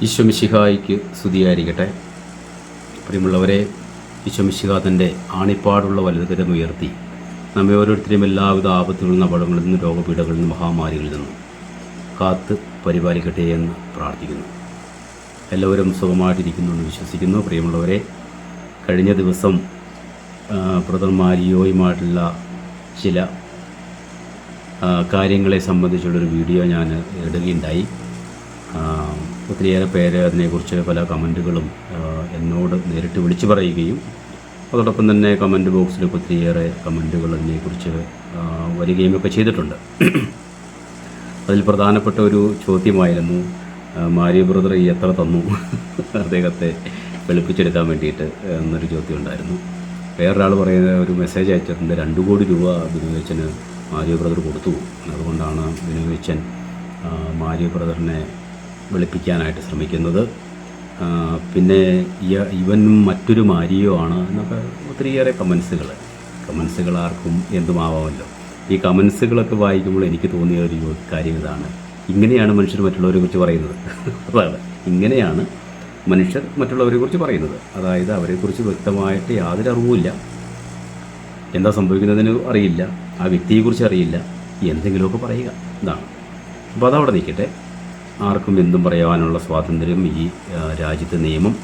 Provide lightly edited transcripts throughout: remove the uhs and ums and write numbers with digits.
ഈശോ മിശിഹായ്ക്ക് സ്തുതിയായിരിക്കട്ടെ. പ്രിയമുള്ളവരെ, ഈശോ മിശിഹ തൻ്റെ ആണിപ്പാടുള്ള വലതുകരം ഉയർത്തി നമ്മെ ഓരോരുത്തരെയും എല്ലാവിധ ആപത്തുകളിൽ നിന്നും അപകടങ്ങളിൽ നിന്നും രോഗപീഠകളിൽ നിന്നും മഹാമാരികളിൽ നിന്നും കാത്ത് പരിപാലിക്കട്ടെ എന്ന് പ്രാർത്ഥിക്കുന്നു. എല്ലാവരും സുഖമായിട്ടിരിക്കുന്നു എന്ന് വിശ്വസിക്കുന്നു. പ്രിയമുള്ളവരെ, കഴിഞ്ഞ ദിവസം ബ്രദർ മാരിയോയുമായിട്ടുള്ള ചില കാര്യങ്ങളെ സംബന്ധിച്ചുള്ളൊരു വീഡിയോ ഞാൻ ഇടുകയുണ്ടായി. ഒത്തിരിയേറെ പേര് അതിനെക്കുറിച്ച് പല കമൻറ്റുകളും എന്നോട് നേരിട്ട് വിളിച്ചു പറയുകയും അതോടൊപ്പം തന്നെ കമൻറ്റ് ബോക്സിൽ ഒത്തിരിയേറെ കമൻറ്റുകൾ അതിനെക്കുറിച്ച് വരികയും ഒക്കെ ചെയ്തിട്ടുണ്ട്. അതിൽ പ്രധാനപ്പെട്ട ഒരു ചോദ്യമായിരുന്നു, മാരിയോ ബ്രദർ എത്ര തന്നു അദ്ദേഹത്തെ വെളുപ്പിച്ചെടുക്കാൻ വേണ്ടിയിട്ട് എന്നൊരു ചോദ്യം ഉണ്ടായിരുന്നു. വേറൊരാൾ പറയുന്ന ഒരു മെസ്സേജ് അയച്ചിട്ടുണ്ട്, 2 കോടി രൂപ ബിനോയച്ചന് മാരിയോ ബ്രദർ കൊടുത്തു, അതുകൊണ്ടാണ് ബിനോയച്ചൻ മാരിയോ ബ്രദറിനെ വെളുപ്പിക്കാനായിട്ട് ശ്രമിക്കുന്നത്. പിന്നെ ഇവനും മറ്റൊരു മാരിയോ ആണ് എന്നൊക്കെ ഒത്തിരിയേറെ കമൻസുകൾ ആർക്കും എന്തുമാവാമല്ലോ. ഈ കമൻസുകളൊക്കെ വായിക്കുമ്പോൾ എനിക്ക് തോന്നിയ ഒരു കാര്യം ഇതാണ്, ഇങ്ങനെയാണ് മനുഷ്യർ മറ്റുള്ളവരെ കുറിച്ച് പറയുന്നത്. അതാണ്, ഇങ്ങനെയാണ് മനുഷ്യർ മറ്റുള്ളവരെ കുറിച്ച് പറയുന്നത്. അതായത് അവരെക്കുറിച്ച് വ്യക്തമായിട്ട് യാതൊരു അറിവുമില്ല, എന്താ സംഭവിക്കുന്നതിന് അറിയില്ല, ആ വ്യക്തിയെക്കുറിച്ച് അറിയില്ല, എന്തെങ്കിലുമൊക്കെ പറയുക, ഇതാണ്. അപ്പോൾ അതവിടെ നിൽക്കട്ടെ. ആർക്കും എന്തും പറയാനുള്ള സ്വാതന്ത്ര്യം ഈ രാജ്യത്തെ നിയമം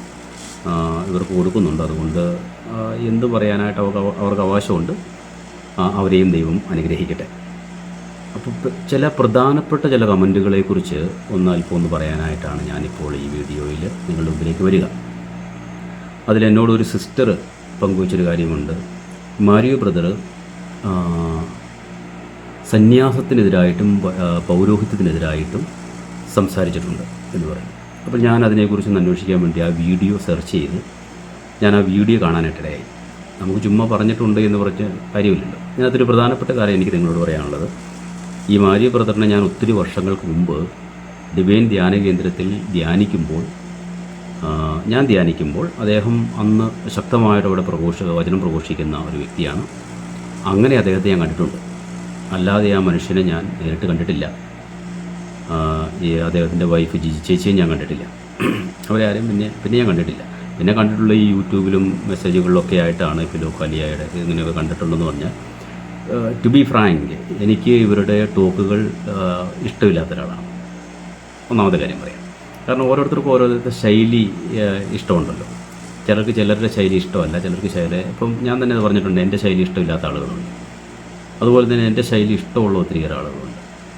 ഇവർക്ക് കൊടുക്കുന്നുണ്ട്. അതുകൊണ്ട് എന്തും പറയാനായിട്ട് അവർക്ക് അവകാശമുണ്ട്. അവരെയും ദൈവം അനുഗ്രഹിക്കട്ടെ. അപ്പോൾ ചില പ്രധാനപ്പെട്ട ചില കമൻറ്റുകളെക്കുറിച്ച് അല്പം പറയാനായിട്ടാണ് ഞാനിപ്പോൾ ഈ വീഡിയോയിൽ നിങ്ങളുടെ മുമ്പിലേക്ക് വരിക. അതിലെന്നോടൊരു സിസ്റ്റർ പങ്കുവച്ചൊരു കാര്യമുണ്ട്. മാരിയോ ബ്രദർ സന്യാസത്തിനെതിരായിട്ടും പൗരോഹിത്യത്തിനെതിരായിട്ടും സംസാരിച്ചിട്ടുണ്ട് എന്ന് പറയും. അപ്പോൾ ഞാൻ അതിനെക്കുറിച്ച് അന്വേഷിക്കാൻ വേണ്ടി ആ വീഡിയോ സെർച്ച് ചെയ്ത് ഞാൻ ആ വീഡിയോ കാണാനായിട്ടിടയായി. നമുക്ക് ചുമ്മാ പറഞ്ഞിട്ടുണ്ട് എന്ന് പറഞ്ഞ കാര്യമില്ലല്ലോ. അതിനകത്തൊരു പ്രധാനപ്പെട്ട കാര്യം എനിക്ക് നിങ്ങളോട് പറയാനുള്ളത്, ഈ മാരിയോ ബ്രദറിനെ ഞാൻ ഒത്തിരി വർഷങ്ങൾക്ക് മുമ്പ് ഡിവൈൻ ധ്യാന കേന്ദ്രത്തിൽ ധ്യാനിക്കുമ്പോൾ അദ്ദേഹം അന്ന് ശക്തമായിട്ട് അവിടെ വചനം പ്രഘോഷിക്കുന്ന ഒരു വ്യക്തിയാണ്. അങ്ങനെ അദ്ദേഹത്തെ ഞാൻ കണ്ടിട്ടുണ്ട്. അല്ലാതെ ആ മനുഷ്യനെ ഞാൻ നേരിട്ട് കണ്ടിട്ടില്ല. അദ്ദേഹത്തിൻ്റെ വൈഫ് ജിജി ചേച്ചിയും ഞാൻ കണ്ടിട്ടില്ല. അവരാരും പിന്നെ ഞാൻ കണ്ടിട്ടില്ല. പിന്നെ കണ്ടിട്ടുള്ള ഈ യൂട്യൂബിലും മെസ്സേജുകളിലൊക്കെ ആയിട്ടാണ് ഫിലോക്കാലിയയുടെ ഇങ്ങനെയൊക്കെ കണ്ടിട്ടുള്ളതെന്ന് പറഞ്ഞാൽ, ടു ബി ഫ്രാങ്ക്, എനിക്ക് ഇവരുടെ ടോക്കുകൾ ഇഷ്ടമില്ലാത്ത ഒരാളാണ്. ഒന്നാമത്തെ കാര്യം പറയാം. കാരണം ഓരോരുത്തർക്കും ഓരോരുത്തരുടെ ശൈലി ഇഷ്ടമുണ്ടല്ലോ. ചിലരുടെ ശൈലി ഇഷ്ടമല്ല, ചിലർക്ക് ഇപ്പം ഞാൻ തന്നെ പറഞ്ഞിട്ടുണ്ട്, എൻ്റെ ശൈലി ഇഷ്ടമില്ലാത്ത ആളുകളുണ്ട്. അതുപോലെ തന്നെ എൻ്റെ ശൈലി ഇഷ്ടമുള്ള ഒത്തിരിയേറെ ആളുകളുണ്ട്.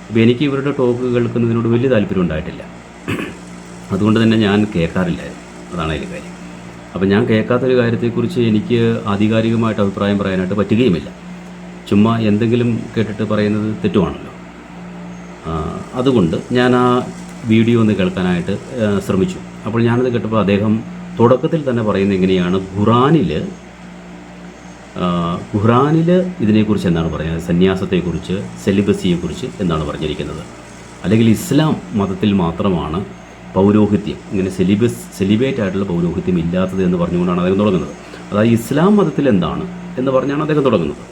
അപ്പോൾ എനിക്ക് ഇവരുടെ ടോക്ക് കേൾക്കുന്നതിനോട് വലിയ താല്പര്യം ഉണ്ടായിട്ടില്ല. അതുകൊണ്ട് തന്നെ ഞാൻ കേൾക്കാറില്ലായിരുന്നു. അതാണ് അതിൽ കാര്യം. അപ്പോൾ ഞാൻ കേൾക്കാത്തൊരു കാര്യത്തെക്കുറിച്ച് എനിക്ക് ആധികാരികമായിട്ട് അഭിപ്രായം പറയാനായിട്ട് പറ്റുകയുമില്ല. ചുമ്മാ എന്തെങ്കിലും കേട്ടിട്ട് പറയുന്നത് തെറ്റുമാണല്ലോ. അതുകൊണ്ട് ഞാൻ ആ വീഡിയോ ഒന്ന് കേൾക്കാനായിട്ട് ശ്രമിച്ചു. അപ്പോൾ ഞാനത് കേട്ടപ്പോൾ അദ്ദേഹം തുടക്കത്തിൽ തന്നെ പറയുന്നത് എങ്ങനെയാണ്, ഖുറാനിൽ ഇതിനെക്കുറിച്ച് എന്താണ് പറയുന്നത്, സന്യാസത്തെക്കുറിച്ച്, സെലിബസിയെക്കുറിച്ച് എന്താണ് പറഞ്ഞിരിക്കുന്നത്, അല്ലെങ്കിൽ ഇസ്ലാം മതത്തിൽ മാത്രമാണ് പൗരോഹിത്യം, ഇങ്ങനെ സെലിബേറ്റ് ആയിട്ടുള്ള പൗരോഹിത്യം ഇല്ലാത്തത് എന്ന് പറഞ്ഞുകൊണ്ടാണ് അദ്ദേഹം തുടങ്ങുന്നത്. അതായത് ഇസ്ലാം മതത്തിൽ എന്താണ് എന്ന് പറഞ്ഞാണ് അദ്ദേഹം തുടങ്ങുന്നത്.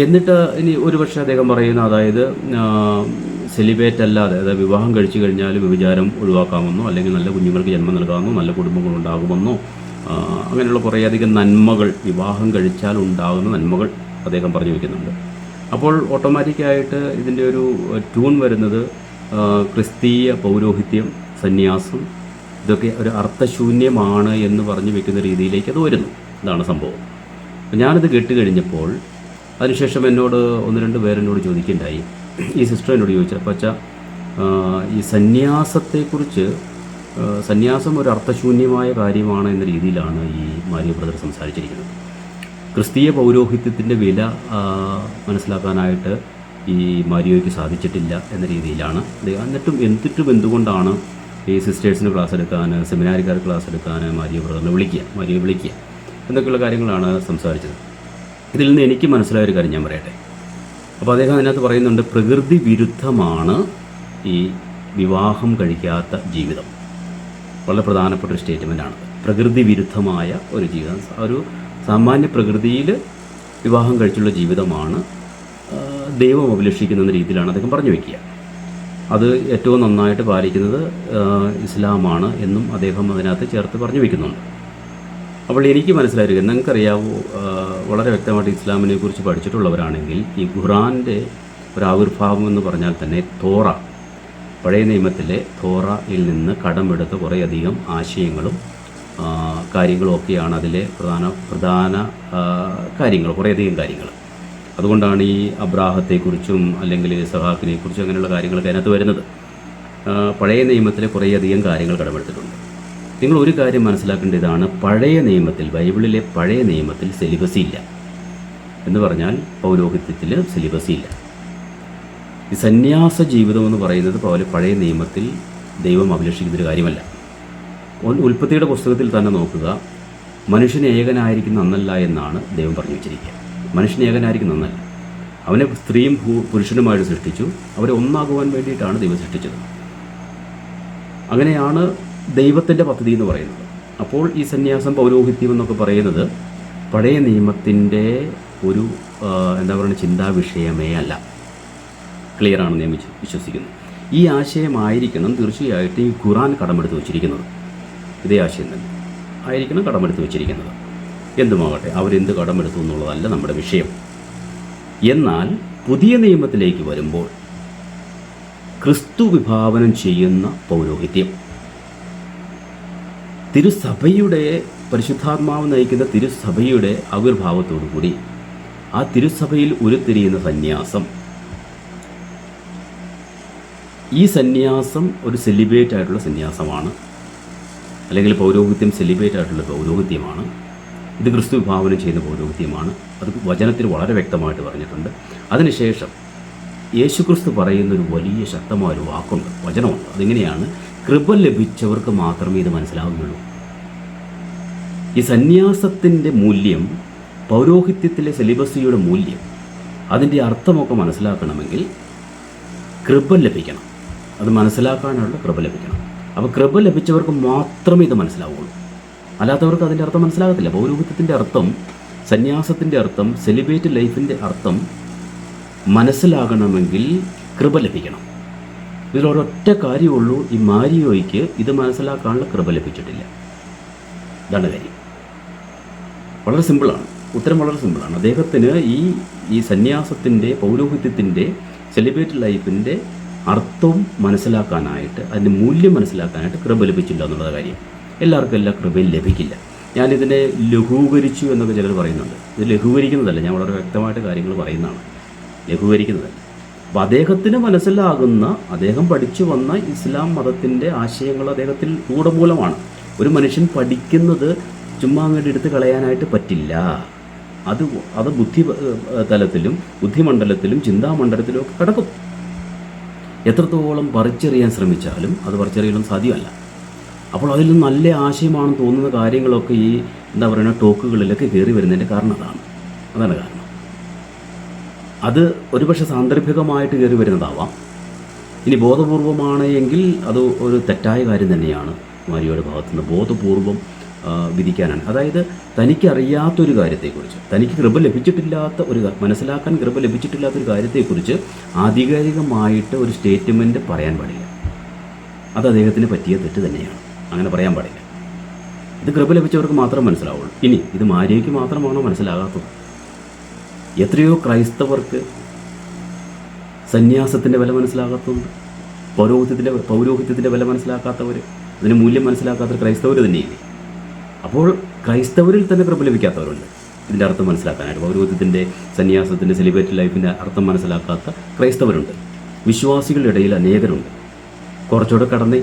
എന്നിട്ട് ഇനി ഒരുപക്ഷെ അദ്ദേഹം പറയുന്ന, അതായത് സെലിബേറ്റ് അല്ലാതെ, അതായത് വിവാഹം കഴിച്ചു കഴിഞ്ഞാൽ വ്യഭിചാരം ഒഴിവാക്കാമെന്നോ, അല്ലെങ്കിൽ നല്ല കുഞ്ഞുങ്ങൾക്ക് ജന്മം നൽകാമെന്നോ, നല്ല കുടുംബങ്ങൾ ഉണ്ടാകുമെന്നോ, അങ്ങനെയുള്ള കുറേയധികം നന്മകൾ, വിവാഹം കഴിച്ചാൽ ഉണ്ടാകുന്ന നന്മകൾ അദ്ദേഹം പറഞ്ഞു വയ്ക്കുന്നുണ്ട്. അപ്പോൾ ഓട്ടോമാറ്റിക്കായിട്ട് ഇതിൻ്റെ ഒരു ട്യൂൺ വരുന്നത് ക്രിസ്തീയ പൗരോഹിത്യം, സന്യാസം, ഇതൊക്കെ ഒരു അർത്ഥശൂന്യമാണ് എന്ന് പറഞ്ഞു വയ്ക്കുന്ന രീതിയിലേക്ക് അത് വരുന്നു. ഇതാണ് സംഭവം. ഞാനിത് കേട്ട് കഴിഞ്ഞപ്പോൾ അതിനുശേഷം എന്നോട് 1-2 പേരെന്നോട് ചോദിക്കുകയുണ്ടായി. ഈ സിസ്റ്റർ എന്നോട് ചോദിച്ചപ്പോൾ, അച്ഛാ, ഈ സന്യാസം ഒരു അർത്ഥശൂന്യമായ കാര്യമാണ് എന്ന രീതിയിലാണ് ഈ മാരിയോ ബ്രദർ സംസാരിച്ചിരിക്കുന്നത്. ക്രിസ്തീയ പൗരോഹിത്യത്തിൻ്റെ വില മനസ്സിലാക്കാനായിട്ട് ഈ മാരിയോയ്ക്ക് സാധിച്ചിട്ടില്ല എന്ന രീതിയിലാണ്. എന്നിട്ടും എന്തുകൊണ്ടാണ് ഈ സിസ്റ്റേഴ്സിന് ക്ലാസ് എടുക്കാൻ, സെമിനാരിക്കാർ ക്ലാസ് എടുക്കാൻ മാരിയോ ബ്രദറിനെ വിളിക്കുക എന്നൊക്കെയുള്ള കാര്യങ്ങളാണ് സംസാരിച്ചത്. ഇതിൽ നിന്ന് എനിക്ക് മനസ്സിലായൊരു കാര്യം ഞാൻ പറയട്ടെ. അപ്പോൾ അദ്ദേഹം അതിനകത്ത് പറയുന്നുണ്ട്, പ്രകൃതി വിരുദ്ധമാണ് ഈ വിവാഹം കഴിക്കാത്ത ജീവിതം. വളരെ പ്രധാനപ്പെട്ട ഒരു സ്റ്റേറ്റ്മെൻറ്റാണ്. പ്രകൃതി വിരുദ്ധമായ ഒരു ജീവിതം, ഒരു സാമാന്യ പ്രകൃതിയിൽ വിവാഹം കഴിച്ചുള്ള ജീവിതമാണ് ദൈവം അഭിലഷിക്കുന്ന രീതിയിലാണ് അദ്ദേഹം പറഞ്ഞു വയ്ക്കുക. അത് ഏറ്റവും നന്നായിട്ട് പാലിക്കുന്നത് ഇസ്ലാമാണ് എന്നും അദ്ദേഹം അതിനകത്ത് ചേർത്ത് പറഞ്ഞു വയ്ക്കുന്നുണ്ട്. അപ്പോൾ എനിക്ക് മനസ്സിലായിരിക്കും, നിങ്ങൾക്കറിയാവോ, വളരെ വ്യക്തമായിട്ട് ഇസ്ലാമിനെ കുറിച്ച് പഠിച്ചിട്ടുള്ളവരാണെങ്കിൽ ഈ ഖുർആൻ്റെ ഒരു ആവിർഭാവം എന്ന് പറഞ്ഞാൽ തന്നെ തോറ, പഴയ നിയമത്തിലെ തോറയിൽ നിന്ന് കടമെടുത്ത കുറേയധികം ആശയങ്ങളും കാര്യങ്ങളും ഒക്കെയാണ് അതിലെ പ്രധാന കാര്യങ്ങൾ, കുറേയധികം കാര്യങ്ങൾ. അതുകൊണ്ടാണ് ഈ അബ്രാഹത്തെക്കുറിച്ചും അല്ലെങ്കിൽ ഇസഹാക്കിനെക്കുറിച്ചും അങ്ങനെയുള്ള കാര്യങ്ങളൊക്കെ അതിനകത്ത് വരുന്നത്. പഴയ നിയമത്തിലെ കുറേയധികം കാര്യങ്ങൾ കടമെടുത്തിട്ടുണ്ട്. നിങ്ങൾ ഒരു കാര്യം മനസ്സിലാക്കേണ്ടതാണ്, പഴയ നിയമത്തിൽ, ബൈബിളിലെ പഴയ നിയമത്തിൽ സിലിബസി ഇല്ല എന്ന് പറഞ്ഞാൽ പൗരോഹിത്യത്തിൽ സിലിബസി ഇല്ല. ഈ സന്യാസ ജീവിതം എന്ന് പറയുന്നത് പഴയ നിയമത്തിൽ ദൈവം അഭിലഷിക്കുന്നൊരു കാര്യമല്ല. ഉൽപ്പത്തിയുടെ പുസ്തകത്തിൽ തന്നെ നോക്കുക, മനുഷ്യൻ ഏകനായിരിക്കുന്ന അന്നല്ല എന്നാണ് ദൈവം പറഞ്ഞു വെച്ചിരിക്കുക. മനുഷ്യൻ ഏകനായിരിക്കുന്ന അന്നല്ല, അവനെ സ്ത്രീയും പുരുഷനുമായിട്ട് സൃഷ്ടിച്ചു, അവരെ ഒന്നാകുവാൻ വേണ്ടിയിട്ടാണ് ദൈവം സൃഷ്ടിച്ചത്. അങ്ങനെയാണ് ദൈവത്തിൻ്റെ പദ്ധതി എന്ന് പറയുന്നത്. അപ്പോൾ ഈ സന്യാസം, പൗരോഹിത്യം എന്നൊക്കെ പറയുന്നത് പഴയ നിയമത്തിൻ്റെ ഒരു ചിന്താ വിഷയമേ അല്ല. ക്ലിയറാണെന്ന് ഞാൻ വിശ്വസിക്കുന്നു. ഈ ആശയമായിരിക്കണം തീർച്ചയായിട്ടും ഈ ഖുർആൻ കടമെടുത്ത് വച്ചിരിക്കുന്നത്. ഇതേ ആശയം തന്നെ ആയിരിക്കണം കടമെടുത്ത് വച്ചിരിക്കുന്നത്. എന്തുമാകട്ടെ, അവരെന്ത് കടമെടുത്തു എന്നുള്ളതല്ല നമ്മുടെ വിഷയം. എന്നാൽ പുതിയ നിയമത്തിലേക്ക് വരുമ്പോൾ ക്രിസ്തു വിഭാവനം ചെയ്യുന്ന പൗരോഹിത്യം, തിരുസഭയുടെ, പരിശുദ്ധാത്മാവ് നയിക്കുന്ന തിരുസഭയുടെ ആവിർഭാവത്തോടുകൂടി ആ തിരുസഭയിൽ ഉരുത്തിരിയുന്ന സന്യാസം, ഈ സന്യാസം ഒരു സെലിബ്രേറ്റ് ആയിട്ടുള്ള സന്യാസമാണ്, അല്ലെങ്കിൽ പൗരോഹിത്യം സെലിബ്രേറ്റ് ആയിട്ടുള്ള പൗരോഹിത്യമാണ്. ഇത് ക്രിസ്തു വിഭാവനം ചെയ്യുന്ന പൗരോഹിത്യമാണ്. അത് വചനത്തിൽ വളരെ വ്യക്തമായിട്ട് പറഞ്ഞിട്ടുണ്ട്. അതിനുശേഷം യേശുക്രിസ്തു പറയുന്നൊരു വലിയ ശക്തമായൊരു വാക്കുണ്ട്, വചനമുണ്ട്. അതിങ്ങനെയാണ്, കൃപ ലഭിച്ചവർക്ക് മാത്രമേ ഇത് മനസ്സിലാവുകയുള്ളൂ. ഈ സന്യാസത്തിൻ്റെ മൂല്യം, പൗരോഹിത്യത്തിലെ സെലിബസിയുടെ മൂല്യം, അതിൻ്റെ അർത്ഥമൊക്കെ മനസ്സിലാക്കണമെങ്കിൽ കൃപ ലഭിക്കണം. അത് മനസ്സിലാക്കാനുള്ള കൃപ ലഭിക്കണം. അപ്പോൾ കൃപ ലഭിച്ചവർക്ക് മാത്രമേ ഇത് മനസ്സിലാവുകയുള്ളൂ, അല്ലാത്തവർക്ക് അതിൻ്റെ അർത്ഥം മനസ്സിലാകത്തില്ല. പൗരോഹിത്യത്തിൻ്റെ അർത്ഥം, സന്യാസത്തിൻ്റെ അർത്ഥം, സെലിബ്രേറ്റ് ലൈഫിൻ്റെ അർത്ഥം മനസ്സിലാകണമെങ്കിൽ കൃപ ലഭിക്കണം. ഇതിലൊരൊറ്റ കാര്യമുള്ളൂ, ഈ മാരിയോയ്ക്ക് ഇത് മനസ്സിലാക്കാനുള്ള കൃപ ലഭിച്ചിട്ടില്ല. ഇതാണ് കാര്യം. വളരെ സിമ്പിളാണ്, ഉത്തരം വളരെ സിമ്പിളാണ്. അദ്ദേഹത്തിന് ഈ സന്യാസത്തിൻ്റെ, പൗരോഹിത്യത്തിൻ്റെ, സെലിബ്രേറ്റ് ലൈഫിൻ്റെ അർത്ഥം മനസ്സിലാക്കാനായിട്ട്, അതിൻ്റെ മൂല്യം മനസ്സിലാക്കാനായിട്ട് കൃപ ലഭിച്ചില്ല എന്നുള്ള കാര്യം. എല്ലാവർക്കും എല്ലാ കൃപയും ലഭിക്കില്ല. ഞാനിതിനെ ലഘൂകരിച്ചു എന്നൊക്കെ ചിലർ പറയുന്നുണ്ട്. ഇത് ലഘൂകരിക്കുന്നതല്ല, ഞാൻ വളരെ വ്യക്തമായിട്ട് കാര്യങ്ങൾ പറയുന്നതാണ്, ലഘൂകരിക്കുന്നതല്ല. അപ്പോൾ അദ്ദേഹത്തിന് മനസ്സിലാകുന്ന, അദ്ദേഹം പഠിച്ചു വന്ന ഇസ്ലാം മതത്തിൻ്റെ ആശയങ്ങൾ അദ്ദേഹത്തിൽ രൂഢമൂലമാണ്. ഒരു മനുഷ്യൻ പഠിക്കുന്നത് ചുമ്മാ അങ്ങോട്ട് എടുത്ത് കളയാനായിട്ട് പറ്റില്ല. അത് ബുദ്ധി തലത്തിലും ബുദ്ധിമണ്ഡലത്തിലും ചിന്താമണ്ഡലത്തിലും ഒക്കെ കിടക്കും. എത്രത്തോളം പറിച്ചെറിയാൻ ശ്രമിച്ചാലും അത് പറിച്ചെറിയാൻ സാധ്യമല്ല. അപ്പോൾ അതിൽ നിന്ന് നല്ല ആശയമാണെന്ന് തോന്നുന്ന കാര്യങ്ങളൊക്കെ ഈ ടോക്കുകളിലൊക്കെ കയറി വരുന്നതിൻ്റെ കാരണം അതാണ് കാരണം. അത് ഒരുപക്ഷെ സാന്ദർഭികമായിട്ട് കയറി വരുന്നതാവാം. ഇനി ബോധപൂർവമാണ് എങ്കിൽ അത് ഒരു തെറ്റായ കാര്യം തന്നെയാണ്. മാരിയോയുടെ ഭാഗത്തുനിന്ന് ബോധപൂർവം വിധിക്കാനാണ്. അതായത് തനിക്കറിയാത്തൊരു കാര്യത്തെക്കുറിച്ച്, തനിക്ക് കൃപ ലഭിച്ചിട്ടില്ലാത്ത മനസ്സിലാക്കാൻ കൃപ ലഭിച്ചിട്ടില്ലാത്തൊരു കാര്യത്തെക്കുറിച്ച് ആധികാരികമായിട്ട് ഒരു സ്റ്റേറ്റ്മെൻറ്റ് പറയാൻ പാടില്ല. അത് അദ്ദേഹത്തിന് പറ്റിയ തെറ്റ് തന്നെയാണ്. അങ്ങനെ പറയാൻ പാടില്ല. ഇത് കൃപ ലഭിച്ചവർക്ക് മാത്രം മനസ്സിലാവുള്ളൂ. ഇനി ഇത് മാരിയയ്ക്ക് മാത്രമാണോ മനസ്സിലാകാത്തത്? എത്രയോ ക്രൈസ്തവർക്ക് സന്യാസത്തിൻ്റെ വില മനസ്സിലാകാത്തതുണ്ട്. പൗരോഹിത്യത്തിൻ്റെ വില മനസ്സിലാക്കാത്തവർ, അതിന് മൂല്യം മനസ്സിലാക്കാത്തവർ ക്രൈസ്തവർ തന്നെയില്ലേ? അപ്പോൾ ക്രൈസ്തവരിൽ തന്നെ കൃപ ലഭിക്കാത്തവരുണ്ട് ഇതിൻ്റെ അർത്ഥം മനസ്സിലാക്കാനായിട്ട്. പൗരോഹിത്യത്തിൻ്റെ, സന്യാസത്തിൻ്റെ, സെലിബ്രേറ്റ് ലൈഫിൻ്റെ അർത്ഥം മനസ്സിലാക്കാത്ത ക്രൈസ്തവരുണ്ട്. വിശ്വാസികളുടെ ഇടയിൽ അനേകരുണ്ട്. കുറച്ചുകൂടെ കടന്നേ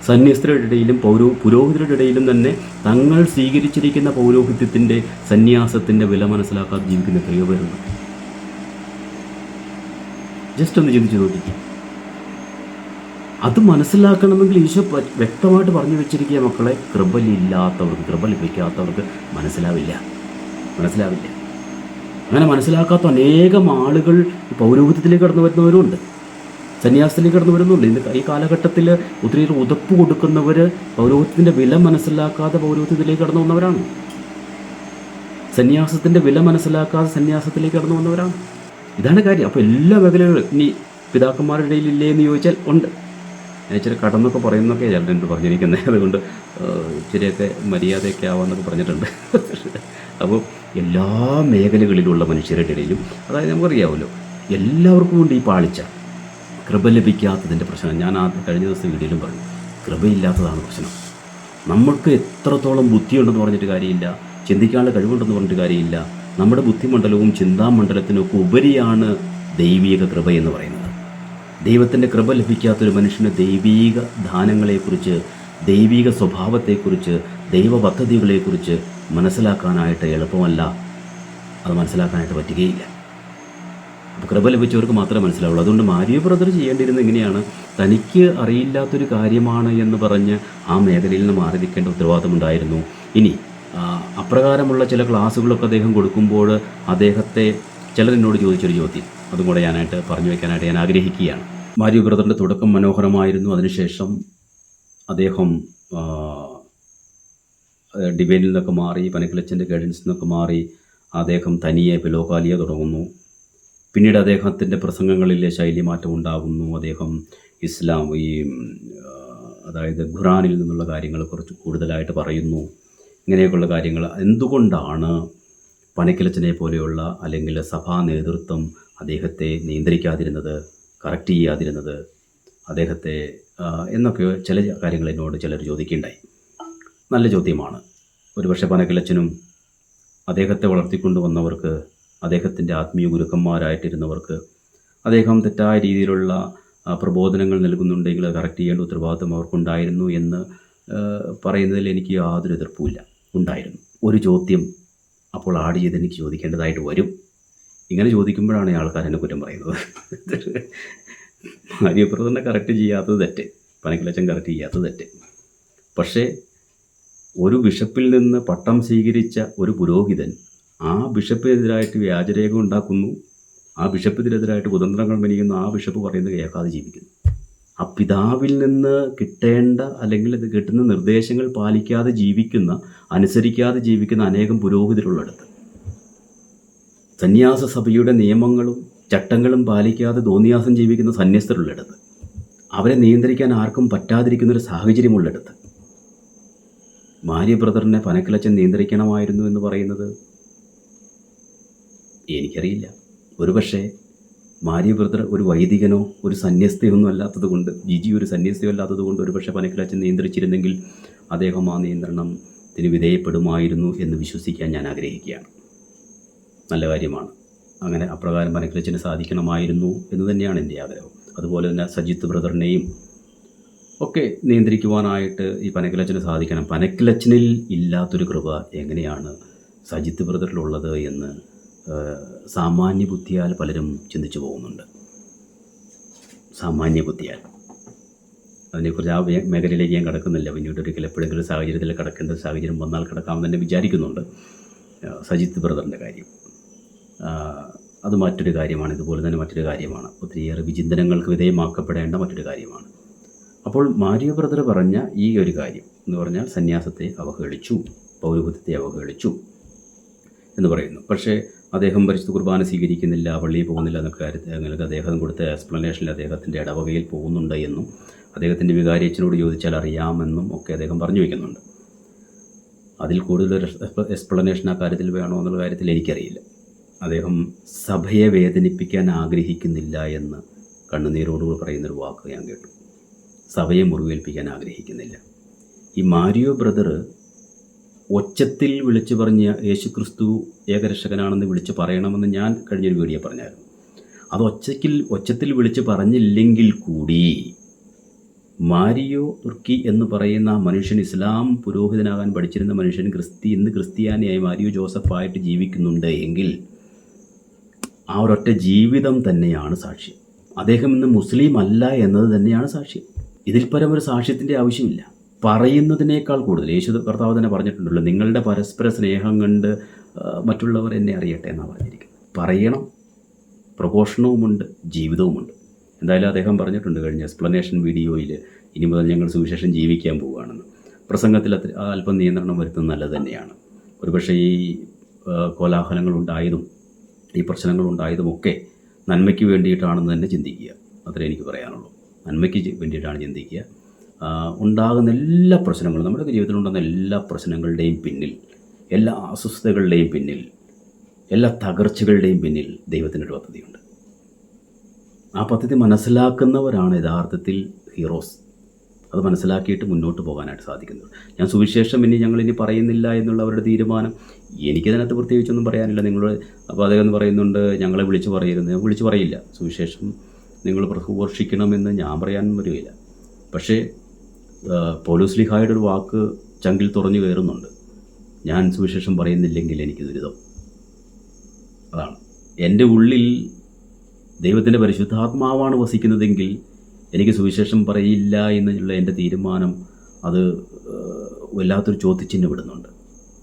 സന്യസ്തരുടെ ഇടയിലും പുരോഹിതരുടെ ഇടയിലും തന്നെ തങ്ങൾ സ്വീകരിച്ചിരിക്കുന്ന പൗരോഹിത്യത്തിൻ്റെ, സന്യാസത്തിൻ്റെ വില മനസ്സിലാക്കാതെ ജീവിക്കുന്ന എത്രയോ പേരുണ്ട്. ജസ്റ്റ് ഒന്ന് ചിന്തിച്ച് നോക്കിക്കുക. അത് മനസ്സിലാക്കണമെങ്കിൽ ഈശോ വ്യക്തമായിട്ട് പറഞ്ഞു വെച്ചിരിക്കുക, മക്കളെ, കൃപയില്ലാത്തവർക്ക്, കൃപ ലഭിക്കാത്തവർക്ക് മനസ്സിലാവില്ല. അങ്ങനെ മനസ്സിലാക്കാത്ത അനേകം ആളുകൾ പൗരോഹിത്യത്തിലേക്ക് കടന്നു വരുന്നവരുമുണ്ട്, സന്യാസത്തിലേക്ക് കടന്നു വരുന്നുണ്ട്. ഇന്ന് ഈ കാലഘട്ടത്തിൽ ഒത്തിരി ഉതപ്പ് കൊടുക്കുന്നവർ പൗരോഹിത്യത്തിൻ്റെ വില മനസ്സിലാക്കാതെ പൗരോഹിത്യത്തിലേക്ക് കടന്നു വന്നവരാണ്. സന്യാസത്തിൻ്റെ വില മനസ്സിലാക്കാതെ സന്യാസത്തിലേക്ക് കടന്നു വന്നവരാണ്. ഇതാണ് കാര്യം. അപ്പോൾ എല്ലാ മേഖലകളും, ഇനി പിതാക്കന്മാരുടെ ഇടയിൽ ഇല്ലേ എന്ന് ചോദിച്ചാൽ ഉണ്ട്. ഇച്ചിരി കടന്നൊക്കെ പറയുന്നൊക്കെ ചിലരുണ്ട് പറഞ്ഞിരിക്കുന്നത്. അതുകൊണ്ട് ഇച്ചിരിയൊക്കെ മര്യാദയൊക്കെ ആവാമെന്നൊക്കെ പറഞ്ഞിട്ടുണ്ട്. അപ്പോൾ എല്ലാ മേഖലകളിലുള്ള മനുഷ്യരുടെ ഇടയിലും, അതായത് നമുക്കറിയാമല്ലോ, എല്ലാവർക്കും കൊണ്ട് ഈ പാളിച്ച, കൃപ ലഭിക്കാത്തതിൻ്റെ പ്രശ്നം. ഞാൻ കഴിഞ്ഞ ദിവസം വീഡിയോയിലും പറഞ്ഞു, കൃപയില്ലാത്തതാണ് പ്രശ്നം. നമ്മൾക്ക് എത്രത്തോളം ബുദ്ധിയുണ്ടെന്ന് പറഞ്ഞിട്ട് കാര്യമില്ല, ചിന്തിക്കാനുള്ള കഴിവുണ്ടെന്ന് പറഞ്ഞിട്ട് കാര്യമില്ല. നമ്മുടെ ബുദ്ധിമണ്ഡലവും ചിന്താമണ്ഡലത്തിനൊക്കെ ഉപരിയാണ് ദൈവീക കൃപ എന്ന് പറയുന്നത്. ദൈവത്തിൻ്റെ കൃപ ലഭിക്കാത്തൊരു മനുഷ്യന് ദൈവീക ദാനങ്ങളെക്കുറിച്ച്, ദൈവീക സ്വഭാവത്തെക്കുറിച്ച്, ദൈവ പദ്ധതികളെക്കുറിച്ച് മനസ്സിലാക്കാനായിട്ട് എളുപ്പമല്ല. അത് മനസ്സിലാക്കാനായിട്ട് പറ്റുകയില്ല. അപ്പോൾ കൃപ ലഭിച്ചവർക്ക് മാത്രമേ മനസ്സിലാവുള്ളൂ. അതുകൊണ്ട് മാരിയോ ബ്രദർ ചെയ്യേണ്ടിയിരുന്നത് ഇങ്ങനെയാണ്: തനിക്ക് അറിയില്ലാത്തൊരു കാര്യമാണ് എന്ന് പറഞ്ഞ് ആ മേഖലയിൽ നിന്ന് മാറി നിൽക്കേണ്ട ഉത്തരവാദിത്തമുണ്ടായിരുന്നു. ഇനി അപ്രകാരമുള്ള ചില ക്ലാസ്സുകളൊക്കെ അദ്ദേഹം കൊടുക്കുമ്പോൾ അദ്ദേഹത്തെ ചിലരെന്നോട് ചോദിച്ചൊരു ചോദ്യം, അതും കൂടെ ഞാനായിട്ട് പറഞ്ഞു വയ്ക്കാനായിട്ട് ഞാൻ ആഗ്രഹിക്കുകയാണ്. മാരിയോ ബ്രദറിൻ്റെ തുടക്കം മനോഹരമായിരുന്നു. അതിനുശേഷം അദ്ദേഹം ഡിബേറ്റിൽ നിന്നൊക്കെ മാറി, പനക്കിലച്ചൻ്റെ ഗൈഡൻസിൽ നിന്നൊക്കെ മാറി അദ്ദേഹം തനിയെ പിലോകാലിയ തുടങ്ങുന്നു. പിന്നീട് അദ്ദേഹത്തിൻ്റെ പ്രസംഗങ്ങളിലെ ശൈലിമാറ്റം ഉണ്ടാകുന്നു. അദ്ദേഹം ഇസ്ലാം, അതായത് ഖുറാനിൽ നിന്നുള്ള കാര്യങ്ങൾ കുറച്ച് കൂടുതലായിട്ട് പറയുന്നു. ഇങ്ങനെയൊക്കെയുള്ള കാര്യങ്ങൾ എന്തുകൊണ്ടാണ് പനക്കിലച്ചനെ പോലെയുള്ള അല്ലെങ്കിൽ സഭാ നേതൃത്വം അദ്ദേഹത്തെ നിയന്ത്രിക്കാതിരുന്നത്, കറക്റ്റ് ചെയ്യാതിരുന്നത്, അദ്ദേഹത്തെ എന്നൊക്കെ ചില കാര്യങ്ങൾ എന്നോട് ചിലർ ചോദിക്കുകയുണ്ടായി. നല്ല ചോദ്യമാണ്. ഒരുപക്ഷെ പനക്കിലച്ചനും അദ്ദേഹത്തെ വളർത്തിക്കൊണ്ടുവന്നവർക്ക്, അദ്ദേഹത്തിൻ്റെ ആത്മീയ ഗുരുക്കന്മാരായിട്ടിരുന്നവർക്ക് അദ്ദേഹം തെറ്റായ രീതിയിലുള്ള പ്രബോധനങ്ങൾ നൽകുന്നുണ്ടെങ്കിൽ അത് കറക്റ്റ് ചെയ്യേണ്ട ഉത്തരവാദിത്വം അവർക്കുണ്ടായിരുന്നു എന്ന് പറയുന്നതിൽ എനിക്ക് യാതൊരു എതിർപ്പുമില്ല. ഉണ്ടായിരുന്നു. ഒരു ചോദ്യം അപ്പോൾ ആഡ് ചെയ്ത് എനിക്ക് ചോദിക്കേണ്ടതായിട്ട് വരും. ഇങ്ങനെ ചോദിക്കുമ്പോഴാണ് ആൾക്കാർ എന്നെ കുറ്റം പറയുന്നത്. മാരിയോ ബ്രദറിനെ കറക്റ്റ് ചെയ്യാത്തത് തെറ്റ്, പനക്കിലച്ചൻ കറക്റ്റ് ചെയ്യാത്തത് തെറ്റ്. പക്ഷേ ഒരു ബിഷപ്പിൽ നിന്ന് പട്ടം സ്വീകരിച്ച ഒരു പുരോഹിതൻ ആ ബിഷപ്പിനെതിരായിട്ട് വ്യാജരേഖ ഉണ്ടാക്കുന്നു, ആ ബിഷപ്പിനെതിരായിട്ട് കുതന്ത്രങ്ങൾ മെനയുന്നു, ആ ബിഷപ്പ് പറയുന്നത് കേൾക്കാതെ ജീവിക്കുന്നു. ആ പിതാവിൽ നിന്ന് കിട്ടേണ്ട അല്ലെങ്കിൽ ഇത് കിട്ടുന്ന നിർദ്ദേശങ്ങൾ പാലിക്കാതെ ജീവിക്കുന്ന, അനുസരിക്കാതെ ജീവിക്കുന്ന അനേകം പുരോഹിതരുള്ളിടത്ത്, സന്യാസ സഭയുടെ നിയമങ്ങളും ചട്ടങ്ങളും പാലിക്കാതെ തോന്നിയാസം ജീവിക്കുന്ന സന്യസ്തരുള്ളിടത്ത്, അവരെ നിയന്ത്രിക്കാൻ ആർക്കും പറ്റാതിരിക്കുന്നൊരു സാഹചര്യമുള്ളിടത്ത് മാരിയോ ബ്രദറിനെ പനക്കിലച്ചൻ നിയന്ത്രിക്കണമായിരുന്നു എന്ന് പറയുന്നത് എനിക്കറിയില്ല. ഒരുപക്ഷെ മാരിയോ ബ്രദർ ഒരു വൈദികനോ ഒരു സന്യസ്തയൊന്നും അല്ലാത്തത് കൊണ്ട്, ജിജി ഒരു സന്യസ്തയോ അല്ലാത്തത് കൊണ്ട് ഒരുപക്ഷെ പനക്കിലച്ചൻ നിയന്ത്രിച്ചിരുന്നെങ്കിൽ അദ്ദേഹം ആ നിയന്ത്രണത്തിന് വിധേയപ്പെടുമായിരുന്നു എന്ന് വിശ്വസിക്കാൻ ഞാൻ ആഗ്രഹിക്കുകയാണ്. നല്ല കാര്യമാണ്. അങ്ങനെ അപ്രകാരം പനക്കിലച്ചന് സാധിക്കണമായിരുന്നു എന്ന് തന്നെയാണ് എൻ്റെ ആഗ്രഹം. അതുപോലെ തന്നെ സജിത്ത് ബ്രദറിനെയും ഒക്കെ നിയന്ത്രിക്കുവാനായിട്ട് ഈ പനക്കിലച്ചന് സാധിക്കണം. പനക്കിലച്ചനിൽ ഇല്ലാത്തൊരു കൃപ എങ്ങനെയാണ് സജിത്ത് ബ്രദറിലുള്ളത് എന്ന് സാമാന്യ ബുദ്ധിയാൽ പലരും ചിന്തിച്ചു പോകുന്നുണ്ട്. സാമാന്യ ബുദ്ധിയാൽ അതിനെക്കുറിച്ച് ആ മേഖലയിലേക്ക് ഞാൻ കിടക്കുന്നില്ല. പിന്നീട് ഒരിക്കലും എപ്പോഴെങ്കിലും സാഹചര്യത്തിൽ കിടക്കേണ്ട സാഹചര്യം വന്നാൽ കിടക്കാമെന്ന് തന്നെ വിചാരിക്കുന്നുണ്ട്. സജിത്ത് ബ്രദറിൻ്റെ കാര്യം അത് മറ്റൊരു കാര്യമാണ്. ഇതുപോലെ തന്നെ മറ്റൊരു കാര്യമാണ്. ഒത്തിരിയേറെ വിചിന്തനങ്ങൾക്ക് വിധേയമാക്കപ്പെടേണ്ട മറ്റൊരു കാര്യമാണ്. അപ്പോൾ മാരിയോ ബ്രദർ പറഞ്ഞ ഈ ഒരു കാര്യം എന്ന് പറഞ്ഞാൽ സന്യാസത്തെ അവഹേളിച്ചു, പൗരോഹിത്യത്തെ അവഹേളിച്ചു എന്ന് പറയുന്നു. പക്ഷേ അദ്ദേഹം പരിശുദ്ധ കുർബാന സ്വീകരിക്കുന്നില്ല, പള്ളിയിൽ പോകുന്നില്ല എന്നൊക്കെ കാര്യത്തിൽ അങ്ങനെ അദ്ദേഹം കൊടുത്ത എക്സ്പ്ലനേഷനിൽ അദ്ദേഹത്തിൻ്റെ ഇടവകയിൽ പോകുന്നുണ്ട് എന്നും അദ്ദേഹത്തിൻ്റെ വികാരിയച്ഛനോട് ചോദിച്ചാൽ അറിയാമെന്നും ഒക്കെ അദ്ദേഹം പറഞ്ഞു വയ്ക്കുന്നുണ്ട്. അതിൽ കൂടുതലൊരു എക്സ്പ്ലനേഷൻ ആ കാര്യത്തിൽ വേണോ എന്നുള്ള കാര്യത്തിൽ എനിക്കറിയില്ല. അദ്ദേഹം സഭയെ വേദനിപ്പിക്കാൻ ആഗ്രഹിക്കുന്നില്ല എന്ന് കണ്ണുനീരോടുകൂടി പറയുന്നൊരു വാക്ക് ഞാൻ കേട്ടു. സഭയെ മുറിവേൽപ്പിക്കാൻ ആഗ്രഹിക്കുന്നില്ല. ഈ മാരിയോ ബ്രദർ ഒച്ചത്തിൽ വിളിച്ചു പറഞ്ഞ യേശുക്രിസ്തു ഏകരക്ഷകനാണെന്ന് വിളിച്ച് പറയണമെന്ന് ഞാൻ കഴിഞ്ഞൊരു വീഡിയോ പറഞ്ഞായിരുന്നു. അത് ഒച്ചത്തിൽ വിളിച്ച് പറഞ്ഞില്ലെങ്കിൽ കൂടി മാരിയോ തുർക്കി എന്ന് പറയുന്ന മനുഷ്യൻ, ഇസ്ലാം പുരോഹിതനാകാൻ പഠിച്ചിരുന്ന മനുഷ്യൻ, ഇന്ന് ക്രിസ്ത്യാനിയായി മാരിയോ ജോസഫായിട്ട് ജീവിക്കുന്നുണ്ട് എങ്കിൽ ആ ഒരൊറ്റ ജീവിതം തന്നെയാണ് സാക്ഷ്യം. അദ്ദേഹം ഇന്ന് മുസ്ലിം അല്ല എന്നത് തന്നെയാണ് സാക്ഷ്യം. ഇതിൽ പരം ഒരു സാക്ഷ്യത്തിൻ്റെ ആവശ്യമില്ല. പറയുന്നതിനേക്കാൾ കൂടുതൽ യേശു കർത്താവ് തന്നെ പറഞ്ഞിട്ടുണ്ടല്ലോ, നിങ്ങളുടെ പരസ്പര സ്നേഹം കണ്ട് മറ്റുള്ളവർ എന്നെ അറിയട്ടെ എന്നാണ് പറഞ്ഞിരിക്കുന്നത്. പറയണം, പ്രഘോഷണവുമുണ്ട്, ജീവിതവുമുണ്ട്. എന്തായാലും അദ്ദേഹം പറഞ്ഞിട്ടുണ്ട് കഴിഞ്ഞ എക്സ്പ്ലനേഷൻ വീഡിയോയിൽ, ഇനി മുതൽ ഞങ്ങൾ സുവിശേഷം ജീവിക്കാൻ പോവുകയാണെന്ന്. പ്രസംഗത്തിൽ അല്പം നിയന്ത്രണം വരുത്തുന്നത് നല്ലത് തന്നെയാണ്. ഒരുപക്ഷെ ഈ കോലാഹലങ്ങളുണ്ടായതും ഈ പ്രശ്നങ്ങളുണ്ടായതുമൊക്കെ നന്മയ്ക്ക് വേണ്ടിയിട്ടാണെന്ന് തന്നെ ചിന്തിക്കുക. അത്രേ എനിക്ക് പറയാനുള്ളൂ. നന്മയ്ക്ക് വേണ്ടിയിട്ടാണ് ചിന്തിക്കുക. ഉണ്ടാകുന്ന എല്ലാ പ്രശ്നങ്ങളും, നമ്മുടെ ജീവിതത്തിൽ ഉണ്ടാകുന്ന എല്ലാ പ്രശ്നങ്ങളുടെയും പിന്നിൽ, എല്ലാ അസ്വസ്ഥതകളുടെയും പിന്നിൽ, എല്ലാ തകർച്ചകളുടെയും പിന്നിൽ ദൈവത്തിനൊരു പദ്ധതിയുണ്ട്. ആ പദ്ധതി മനസ്സിലാക്കുന്നവരാണ് യഥാർത്ഥത്തിൽ ഹീറോസ്. അത് മനസ്സിലാക്കിയിട്ട് മുന്നോട്ട് പോകാനായിട്ട് സാധിക്കുന്നത്. ഞാൻ സുവിശേഷം ഞങ്ങളിനി പറയുന്നില്ല എന്നുള്ള അവരുടെ തീരുമാനം, എനിക്കതിനകത്ത് പ്രത്യേകിച്ചൊന്നും പറയാനില്ല. നിങ്ങൾ അപ്പോൾ അദ്ദേഹം പറയുന്നുണ്ട് ഞങ്ങളെ വിളിച്ച് പറയരുത്. ഞാൻ വിളിച്ച് പറയില്ല. സുവിശേഷം നിങ്ങൾ പ്രഘോഷിക്കണമെന്ന് ഞാൻ പറയാൻ വരികയില്ല. പക്ഷേ പൗലോസ്ലീഹായുടെ ഒരു വാക്ക് ചങ്കിൽ തുറഞ്ഞു കയറുന്നുണ്ട്, ഞാൻ സുവിശേഷം പറയുന്നില്ലെങ്കിൽ എനിക്ക് ദുരിതം. അതാണ് എൻ്റെ ഉള്ളിൽ ദൈവത്തിൻ്റെ പരിശുദ്ധാത്മാവാണ് വസിക്കുന്നതെങ്കിൽ എനിക്ക് സുവിശേഷം പറയില്ല എന്നുള്ള എൻ്റെ തീരുമാനം അത് വല്ലാത്തൊരു ചോദ്യചിഹ്നം വിടുന്നുണ്ട്.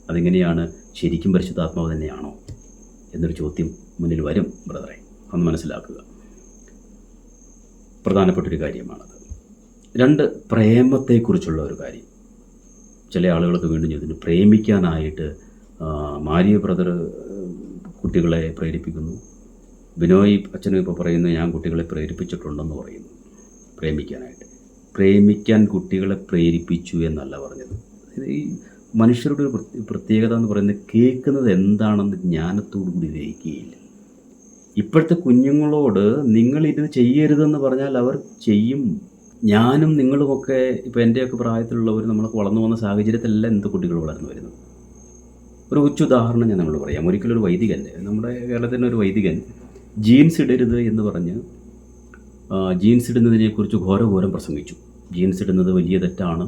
അതെങ്ങനെയാണ്? ശരിക്കും പരിശുദ്ധാത്മാവ് തന്നെയാണോ എന്നൊരു ചോദ്യം മുന്നിൽ വരും ബ്രദറെ. ഒന്ന് മനസ്സിലാക്കുക. പ്രധാനപ്പെട്ടൊരു കാര്യമാണത്. 2, പ്രേമത്തെക്കുറിച്ചുള്ള ഒരു കാര്യം. ചില ആളുകൾക്ക് വീണ്ടും ചെയ്തിട്ട് പ്രേമിക്കാനായിട്ട് മാരിയ ബ്രദർ കുട്ടികളെ പ്രേരിപ്പിക്കുന്നു. ബിനോയ് അച്ഛനും ഇപ്പോൾ പറയുന്നു ഞാൻ കുട്ടികളെ പ്രേരിപ്പിച്ചിട്ടുണ്ടെന്ന് പറയുന്നു പ്രേമിക്കാനായിട്ട്. പ്രേമിക്കാൻ കുട്ടികളെ പ്രേരിപ്പിച്ചു എന്നല്ല പറഞ്ഞത്. ഈ മനുഷ്യരുടെ ഒരു പ്രത്യേകത എന്ന് പറയുന്നത് കേൾക്കുന്നത് എന്താണെന്ന് ജ്ഞാനത്തോടു കൂടി ഗ്രഹിക്കുകയില്ല. ഇപ്പോഴത്തെ കുഞ്ഞുങ്ങളോട് നിങ്ങളിത് ചെയ്യരുതെന്ന് പറഞ്ഞാൽ അവർ ചെയ്യും. ഞാനും നിങ്ങളുമൊക്കെ ഇപ്പോൾ എൻ്റെയൊക്കെ പ്രായത്തിലുള്ളവർ നമ്മളൊക്കെ വളർന്നു വന്ന സാഹചര്യത്തിലല്ല എന്ത് കുട്ടികൾ വളർന്നു വരുന്നത്. ഒരു ഉദാഹരണം ഞാൻ നമ്മൾ പറയാം. ഒരിക്കലൊരു വൈദികൻ, നമ്മുടെ കേരളത്തിൻ്റെ ഒരു വൈദികൻ ജീൻസ് ഇടരുത് എന്ന് പറഞ്ഞ് ജീൻസ് ഇടുന്നതിനെക്കുറിച്ച് ഘോരഘോരം പ്രസംഗിച്ചു. ജീൻസ് ഇടുന്നത് വലിയ തെറ്റാണ്.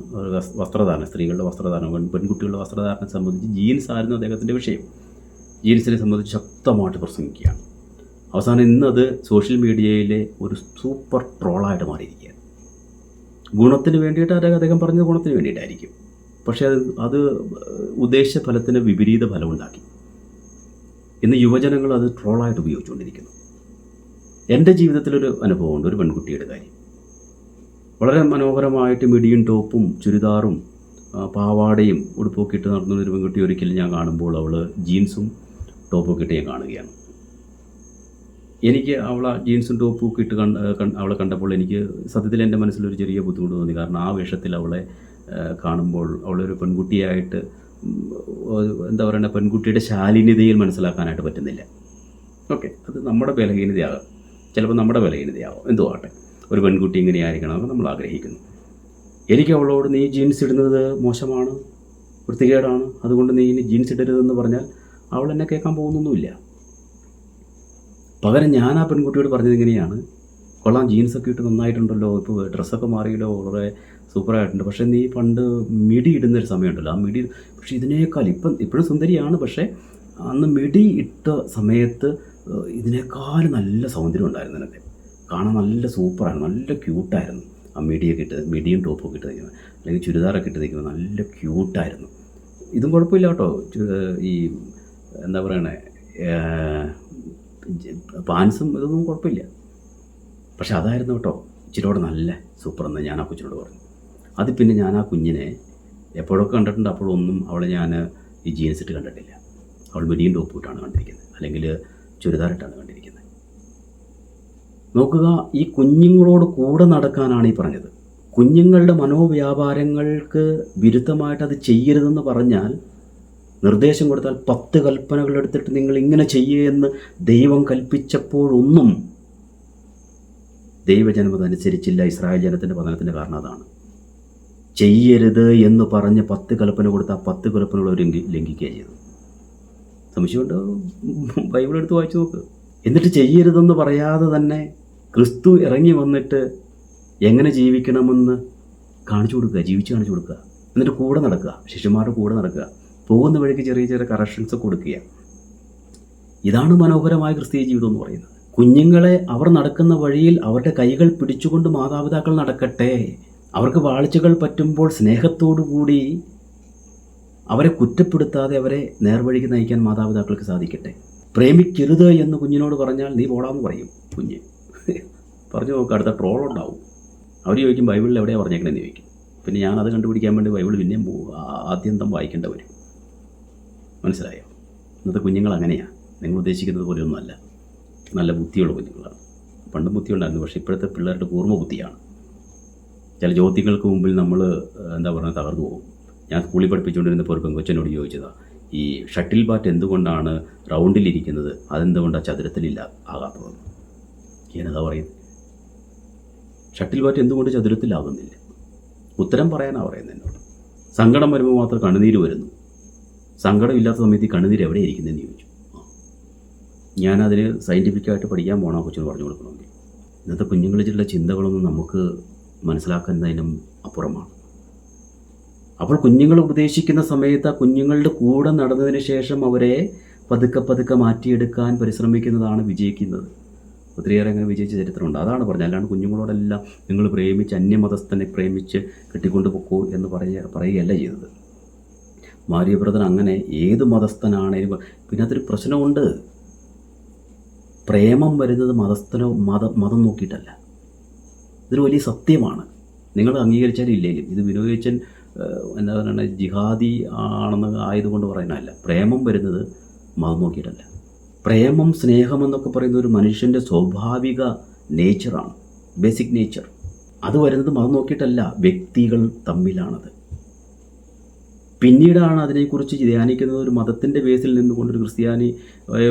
വസ്ത്രധാരണം, സ്ത്രീകളുടെ വസ്ത്രധാരണം, പെൺകുട്ടികളുടെ വസ്ത്രധാരണം സംബന്ധിച്ച് ജീൻസ് ആയിരുന്നു അദ്ദേഹത്തിൻ്റെ വിഷയം. ജീൻസിനെ സംബന്ധിച്ച് ശക്തമായിട്ട് പ്രസംഗിക്കുകയാണ്. അവസാനം ഇന്നത് സോഷ്യൽ മീഡിയയിലെ ഒരു സൂപ്പർ ട്രോളായിട്ട് മാറിയിരിക്കുകയാണ്. ഗുണത്തിന് വേണ്ടിയിട്ട് അദ്ദേഹം പറഞ്ഞത് ഗുണത്തിന് വേണ്ടിയിട്ടായിരിക്കും, പക്ഷേ അത് ഉദ്ദേശ ഫലത്തിന് വിപരീത ഫലമുണ്ടാക്കി. ഇന്ന് യുവജനങ്ങൾ അത് ട്രോളായിട്ട് ഉപയോഗിച്ചുകൊണ്ടിരിക്കുന്നു. എൻ്റെ ജീവിതത്തിലൊരു അനുഭവമുണ്ട്. ഒരു പെൺകുട്ടിയുടെ കാര്യം. വളരെ മനോഹരമായിട്ട് മിഡിയും ടോപ്പും ചുരിദാറും പാവാടയും ഉടുപ്പൊക്കെ ഇട്ട് നടന്നൊരു പെൺകുട്ടി ഒരിക്കലും ഞാൻ കാണുമ്പോൾ അവൾ ജീൻസും ടോപ്പൊക്കെ ഇട്ട് ഞാൻ കാണുകയാണ്. എനിക്ക് അവൾ ജീൻസും ടോപ്പും ഒക്കെ ഇട്ട് അവളെ കണ്ടപ്പോൾ എനിക്ക് സത്യത്തിൽ എൻ്റെ മനസ്സിലൊരു ചെറിയ ബുദ്ധിമുട്ട് തോന്നി. കാരണം ആ വേഷത്തിൽ അവളെ കാണുമ്പോൾ അവളൊരു പെൺകുട്ടിയായിട്ട് എന്താ പറയുക, പെൺകുട്ടിയുടെ ശാലീനതയിൽ മനസ്സിലാക്കാനായിട്ട് പറ്റുന്നില്ല. ഓക്കെ, അത് നമ്മുടെ ബലഹീനതയാകാം, ചിലപ്പോൾ നമ്മുടെ ബലഹീനതയാവാം, എന്തോ ആട്ടെ. ഒരു പെൺകുട്ടി ഇങ്ങനെ ആയിരിക്കണമെന്ന് നമ്മൾ ആഗ്രഹിക്കുന്നു. എനിക്ക് അവളോട് നീ ജീൻസ് ഇടുന്നത് മോശമാണ്, വൃത്തികേടാണ്, അതുകൊണ്ട് നീ ഇനി ജീൻസ് ഇടരുതെന്ന് പറഞ്ഞാൽ അവൾ എന്നെ കേൾക്കാൻ പോകുന്നൊന്നുമില്ല. പകരം ഞാൻ ആ പെൺകുട്ടിയോട് പറഞ്ഞത് ഇങ്ങനെയാണ്, കൊള്ളാം, ജീൻസൊക്കെ ഇട്ട് നന്നായിട്ടുണ്ടല്ലോ, ഇപ്പോൾ ഡ്രസ്സൊക്കെ മാറിയല്ലോ, വളരെ സൂപ്പറായിട്ടുണ്ട്, പക്ഷേ നീ പണ്ട് മിടി ഇടുന്നൊരു സമയമുണ്ടല്ലോ, ആ മിടി, പക്ഷേ ഇതിനേക്കാൾ ഇപ്പോഴും സുന്ദരിയാണ്, പക്ഷേ അന്ന് മിടി ഇട്ട സമയത്ത് ഇതിനേക്കാൾ നല്ല സൗന്ദര്യം ഉണ്ടായിരുന്നു നിനക്ക്, കാണാൻ നല്ല സൂപ്പറായിരുന്നു, നല്ല ക്യൂട്ടായിരുന്നു. ആ മിടിയൊക്കെ ഇട്ട്, മിടിയും ടോപ്പൊക്കെ ഇട്ട് നിൽക്കുന്നത്, അല്ലെങ്കിൽ ചുരിദാറൊക്കെ ഇട്ട് നിൽക്കുന്നത് നല്ല ക്യൂട്ടായിരുന്നു. ഇതും കുഴപ്പമില്ല കേട്ടോ, ഈ എന്താ പറയണേ, പാൻസും ഇതൊന്നും കുഴപ്പമില്ല, പക്ഷെ അതായിരുന്നു കേട്ടോ ഇച്ചിരിയോടെ നല്ല സൂപ്പറെന്ന് ഞാൻ ആ കൊച്ചിനോട് പറഞ്ഞു. അത് പിന്നെ ഞാൻ ആ കുഞ്ഞിനെ എപ്പോഴൊക്കെ കണ്ടിട്ടുണ്ട്, അപ്പോഴൊന്നും അവളെ ഞാൻ ഈ ജീൻസ് ഇട്ട് കണ്ടിട്ടില്ല. അവൾ മിഡിയും ടോപ്പ് ഇട്ടാണ് കണ്ടിരിക്കുന്നത്, അല്ലെങ്കിൽ ചുരിദാറിട്ടാണ് കണ്ടിരിക്കുന്നത്. നോക്കുക, ഈ കുഞ്ഞുങ്ങളോട് കൂടെ നടക്കാനാണ് ഈ പറഞ്ഞത്. കുഞ്ഞുങ്ങളുടെ മനോവ്യാപാരങ്ങൾക്ക് വിരുദ്ധമായിട്ട് അത് ചെയ്യരുതെന്ന് പറഞ്ഞാൽ, നിർദ്ദേശം കൊടുത്താൽ 10 കൽപ്പനകൾ എടുത്തിട്ട് നിങ്ങൾ ഇങ്ങനെ ചെയ്യുകയെന്ന് ദൈവം കൽപ്പിച്ചപ്പോഴൊന്നും ദൈവജനം അതനുസരിച്ചില്ല. ഇസ്രായേൽ ജനത്തിൻ്റെ പതനത്തിൻ്റെ കാരണം അതാണ്. ചെയ്യരുത് എന്ന് പറഞ്ഞ് 10 കൽപ്പന കൊടുത്ത ആ 10 കൽപ്പനകൾ അവർ ലംഘിക്കുകയാണ് ചെയ്തത്. സംശയമുണ്ട്, ബൈബിൾ എടുത്ത് വായിച്ചു നോക്ക്. എന്നിട്ട് ചെയ്യരുതെന്ന് പറയാതെ തന്നെ ക്രിസ്തു ഇറങ്ങി വന്നിട്ട് എങ്ങനെ ജീവിക്കണമെന്ന് കാണിച്ചു കൊടുക്കുക, ജീവിച്ച് കാണിച്ചു കൊടുക്കുക. എന്നിട്ട് കൂടെ നടക്കുക, ശിഷ്യന്മാരുടെ കൂടെ നടക്കുക, പോകുന്ന വഴിക്ക് ചെറിയ ചെറിയ കറക്ഷൻസ് കൊടുക്കുക. ഇതാണ് മനോഹരമായ ക്രിസ്തീയ ജീവിതം എന്ന് പറയുന്നത്. കുഞ്ഞുങ്ങളെ അവർ നടക്കുന്ന വഴിയിൽ അവരുടെ കൈകൾ പിടിച്ചുകൊണ്ട് മാതാപിതാക്കൾ നടക്കട്ടെ. അവർക്ക് വാഴ്ചകൾ പറ്റുമ്പോൾ സ്നേഹത്തോടുകൂടി അവരെ കുറ്റപ്പെടുത്താതെ അവരെ നേർവഴിക്ക് നയിക്കാൻ മാതാപിതാക്കൾക്ക് സാധിക്കട്ടെ. പ്രേമിക്കരുത് എന്ന് കുഞ്ഞിനോട് പറഞ്ഞാൽ നീ പോടാന്ന് പറയും കുഞ്ഞ്. പറഞ്ഞു നോക്കുക, അടുത്ത ട്രോളുണ്ടാവും. അവർ ചോദിക്കും ബൈബിളിൽ എവിടെയാണ് പറഞ്ഞേക്കണമെന്ന് ചോദിക്കും. പിന്നെ ഞാനത് കണ്ടുപിടിക്കാൻ വേണ്ടി ബൈബിൾ പിന്നെയും ആദ്യന്തം വായിക്കേണ്ട വരും. മനസ്സിലായോ? ഇന്നത്തെ കുഞ്ഞുങ്ങൾ അങ്ങനെയാണ്, നിങ്ങൾ ഉദ്ദേശിക്കുന്നത് പോലെയൊന്നുമല്ല. നല്ല ബുദ്ധിയുള്ള കുഞ്ഞുങ്ങളാണ്. പണ്ട് ബുദ്ധി ഉണ്ടായിരുന്നു, പക്ഷേ ഇപ്പോഴത്തെ പിള്ളേരുടെ കൂർമ്മ ബുദ്ധിയാണ്. ചില ചോദ്യങ്ങൾക്ക് മുമ്പിൽ നമ്മൾ എന്താ പറയുക തകർന്നു പോകും. ഞാൻ സ്കൂളിൽ പഠിപ്പിച്ചുകൊണ്ടിരുന്നപ്പോൾ ഒരു പെങ്കൊച്ചനോട് ചോദിച്ചതാണ്, ഈ ഷട്ടിൽ ബാറ്റ് എന്തുകൊണ്ടാണ് റൗണ്ടിലിരിക്കുന്നത്, അതെന്തുകൊണ്ടാണ് ചതുരത്തിലില്ല ആകാത്തതെന്ന്. ഞാനതാ പറയുന്നത്, ഷട്ടിൽ ബാറ്റ് എന്തുകൊണ്ട് ചതുരത്തിലാകുന്നില്ല? ഉത്തരം പറയാനാണ് പറയുന്നത് എന്നോട്. സങ്കടം വരുമ്പോൾ മാത്രം കണ്ണുനീര് വരുന്നു, സങ്കടം ഇല്ലാത്ത സമയത്ത് ഈ കണ്ണുനീര് എവിടെ ഇരിക്കുന്നതെന്ന് ചോദിച്ചു. ഞാനതിന് സയൻറ്റിഫിക്കായിട്ട് പഠിക്കാൻ പോകണം ആ കൊച്ചിന് പറഞ്ഞു കൊടുക്കണമെങ്കിൽ. ഇന്നത്തെ കുഞ്ഞുങ്ങളിലുള്ള ചിന്തകളൊന്നും നമുക്ക് മനസ്സിലാക്കുന്നതിനും അപ്പുറമാണ്. അപ്പോൾ കുഞ്ഞുങ്ങൾ ഉപദേശിക്കുന്ന സമയത്ത് ആ കുഞ്ഞുങ്ങളുടെ കൂടെ നടന്നതിന് ശേഷം അവരെ പതുക്കെ പതുക്കെ മാറ്റിയെടുക്കാൻ പരിശ്രമിക്കുന്നതാണ് വിജയിക്കുന്നത്. ഒത്തിരിയേറെ അങ്ങനെ വിജയിച്ച ചരിത്രമുണ്ട്. അതാണ് പറഞ്ഞത്. അല്ലാണ്ട് കുഞ്ഞുങ്ങളോടെല്ലാം നിങ്ങൾ പ്രേമിച്ച് അന്യമതസ്ഥനെ പ്രേമിച്ച് കെട്ടിക്കൊണ്ട് പൊക്കൂ എന്ന് പറയുകയല്ല ചെയ്തത്. മാരിയ ബ്രദർ അങ്ങനെ ഏത് മതസ്ഥനാണേലും, പിന്നെ അതൊരു പ്രശ്നമുണ്ട്. പ്രേമം വരുന്നത് മതം നോക്കിയിട്ടല്ല. ഇതൊരു വലിയ സത്യമാണ്. നിങ്ങൾ അംഗീകരിച്ചാലും ഇല്ലെങ്കിലും. ഇത് വിനോദിച്ചൻ എന്താ പറയുക ജിഹാദി ആണെന്ന് ആയതുകൊണ്ട് പറയുന്നതല്ല. പ്രേമം വരുന്നത് മതം നോക്കിയിട്ടല്ല. പ്രേമം സ്നേഹമെന്നൊക്കെ പറയുന്ന ഒരു മനുഷ്യൻ്റെ സ്വാഭാവിക നേച്ചറാണ്, ബേസിക് നേച്ചർ. അത് വരുന്നത് മതം നോക്കിയിട്ടല്ല, വ്യക്തികൾ തമ്മിലാണത്. പിന്നീടാണ് അതിനെക്കുറിച്ച് ധ്യാനിക്കുന്നത്. ഒരു മതത്തിൻ്റെ ബേസിൽ നിന്നുകൊണ്ടൊരു ക്രിസ്ത്യാനി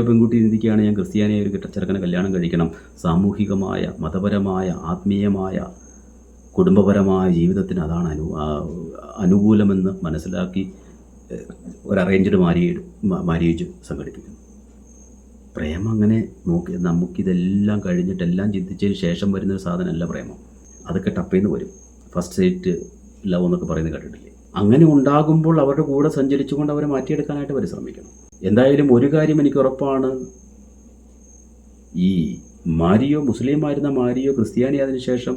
പെൺകുട്ടി ചിന്തിക്കുകയാണ്, ഞാൻ ക്രിസ്ത്യാനിയായ ഒരു ചെറുക്കനെ കല്യാണം കഴിക്കണം, സാമൂഹികമായ മാതപരമായ ആത്മീയമായ കുടുംബപരമായ ജീവിതത്തിന് അതാണ് അനുകൂലമെന്ന് മനസ്സിലാക്കി ഒരു അറേഞ്ച്ഡ് മാര്യേജ് സംഘടിപ്പിക്കുന്നു. പ്രേമം അങ്ങനെ നോക്കി നമുക്കിതെല്ലാം കഴിഞ്ഞിട്ടെല്ലാം ചിന്തിച്ചതിന് ശേഷം വരുന്നൊരു സാധനമല്ല പ്രേമം. അതൊക്കെ ടപ്പേന്ന് വരും. ഫസ്റ്റ് സൈറ്റ് ലവ് എന്നൊക്കെ പറയുന്നത് കേട്ടിട്ടില്ലേ? അങ്ങനെ ഉണ്ടാകുമ്പോൾ അവരുടെ കൂടെ സഞ്ചരിച്ചുകൊണ്ട് അവരെ മാറ്റിയെടുക്കാനായിട്ട് പരിശ്രമിക്കണം. എന്തായാലും ഒരു കാര്യം എനിക്ക് ഉറപ്പാണ്, ഈ മാരിയോ മുസ്ലിമായിരുന്ന മാരിയോ ക്രിസ്ത്യാനി ആയതിനു ശേഷം,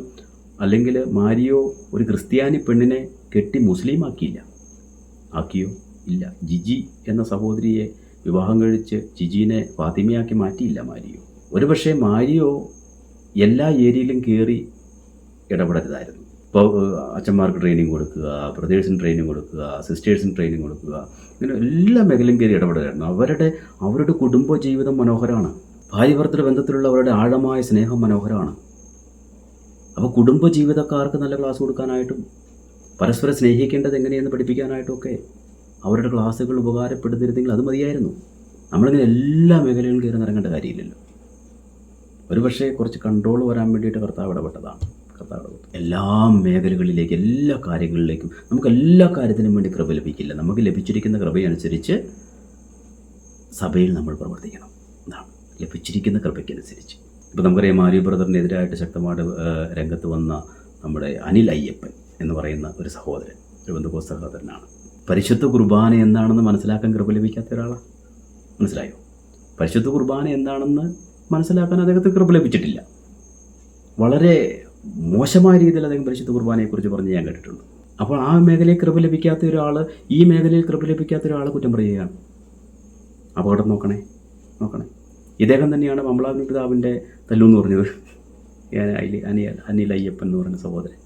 അല്ലെങ്കിൽ മാരിയോ ഒരു ക്രിസ്ത്യാനി പെണ്ണിനെ കെട്ടി മുസ്ലിം ആക്കിയോ? ഇല്ല. ജിജി എന്ന സഹോദരിയെ വിവാഹം കഴിച്ച് ജിജീനെ ഫാത്തിമയാക്കി മാറ്റിയില്ല മാരിയോ. ഒരുപക്ഷെ മാരിയോ എല്ലാ ഏരിയയിലും കയറി ഇടപെടരുതായിരുന്നു. ഇപ്പോൾ അച്ഛന്മാർക്ക് ട്രെയിനിങ് കൊടുക്കുക, ബ്രദേഴ്സിന് ട്രെയിനിങ് കൊടുക്കുക, സിസ്റ്റേഴ്സിന് ട്രെയിനിങ് കൊടുക്കുക, ഇങ്ങനെ എല്ലാ മേഖലയും കയറി ഇടപെടലായിരുന്നു. അവരുടെ കുടുംബ ജീവിതം മനോഹരമാണ്. ഭാര്യ ഭർത്തൃ ബന്ധത്തിലുള്ള അവരുടെ ആഴമായ സ്നേഹം മനോഹരമാണ്. അപ്പോൾ കുടുംബ ജീവിതക്കാർക്ക് നല്ല ക്ലാസ് കൊടുക്കാനായിട്ടും പരസ്പരം സ്നേഹിക്കേണ്ടത് എങ്ങനെയെന്ന് പഠിപ്പിക്കാനായിട്ടും ഒക്കെ അവരുടെ ക്ലാസ്സുകൾ ഉപകാരപ്പെടുത്തിരുന്നെങ്കിൽ അത് മതിയായിരുന്നു. നമ്മളിങ്ങനെ എല്ലാ മേഖലകളിലും കയറി നിറങ്ങേണ്ട കാര്യമില്ലല്ലോ. ഒരുപക്ഷെ കുറച്ച് കൺട്രോൾ വരാൻ വേണ്ടിയിട്ട് കർത്താവ് ഇടപെട്ടതാണ്. എല്ലാ മേഖലകളിലേക്ക്, എല്ലാ കാര്യങ്ങളിലേക്കും. നമുക്ക് എല്ലാ കാര്യത്തിനും വേണ്ടി കൃപ ലഭിക്കില്ല. നമുക്ക് ലഭിച്ചിരിക്കുന്ന കൃപയനുസരിച്ച് സഭയിൽ നമ്മൾ പ്രവർത്തിക്കണം. അതാണ് ലഭിച്ചിരിക്കുന്ന കൃപയ്ക്കനുസരിച്ച്. ഇപ്പോൾ നമുക്കറിയാം, മാരിയോ ബ്രദറിനെതിരായിട്ട് ശക്തമായിട്ട് രംഗത്ത് വന്ന നമ്മുടെ അനിൽ അയ്യപ്പൻ എന്ന് പറയുന്ന ഒരു സഹോദരൻ, ഒരു ബന്ധുക്കോസ് സഹോദരനാണ്. പരിശുദ്ധ കുർബാന എന്താണെന്ന് മനസ്സിലാക്കാൻ കൃപ ലഭിക്കാത്ത ഒരാളാണ്. മനസ്സിലായോ? പരിശുദ്ധ കുർബാന എന്താണെന്ന് മനസ്സിലാക്കാൻ അദ്ദേഹത്തിന് കൃപ ലഭിച്ചിട്ടില്ല. വളരെ മോശമായ രീതിയിൽ അദ്ദേഹം പരിശുദ്ധ കുർബാനയെക്കുറിച്ച് പറഞ്ഞ് ഞാൻ കേട്ടിട്ടുണ്ട്. അപ്പോൾ ആ മേഖലയിൽ കൃപ ലഭിക്കാത്ത ഒരാൾ ഈ മേഖലയിൽ കൃപ ലഭിക്കാത്ത ഒരാളെ കുറ്റം പറയുകയാണ്. അപകടം നോക്കണേ. ഇദ്ദേഹം തന്നെയാണ് പമ്പളാനി പിതാവിൻ്റെ തല്ലൂന്ന് പറഞ്ഞത്. അനിൽ അയ്യപ്പൻ എന്ന് പറയുന്ന സഹോദരൻ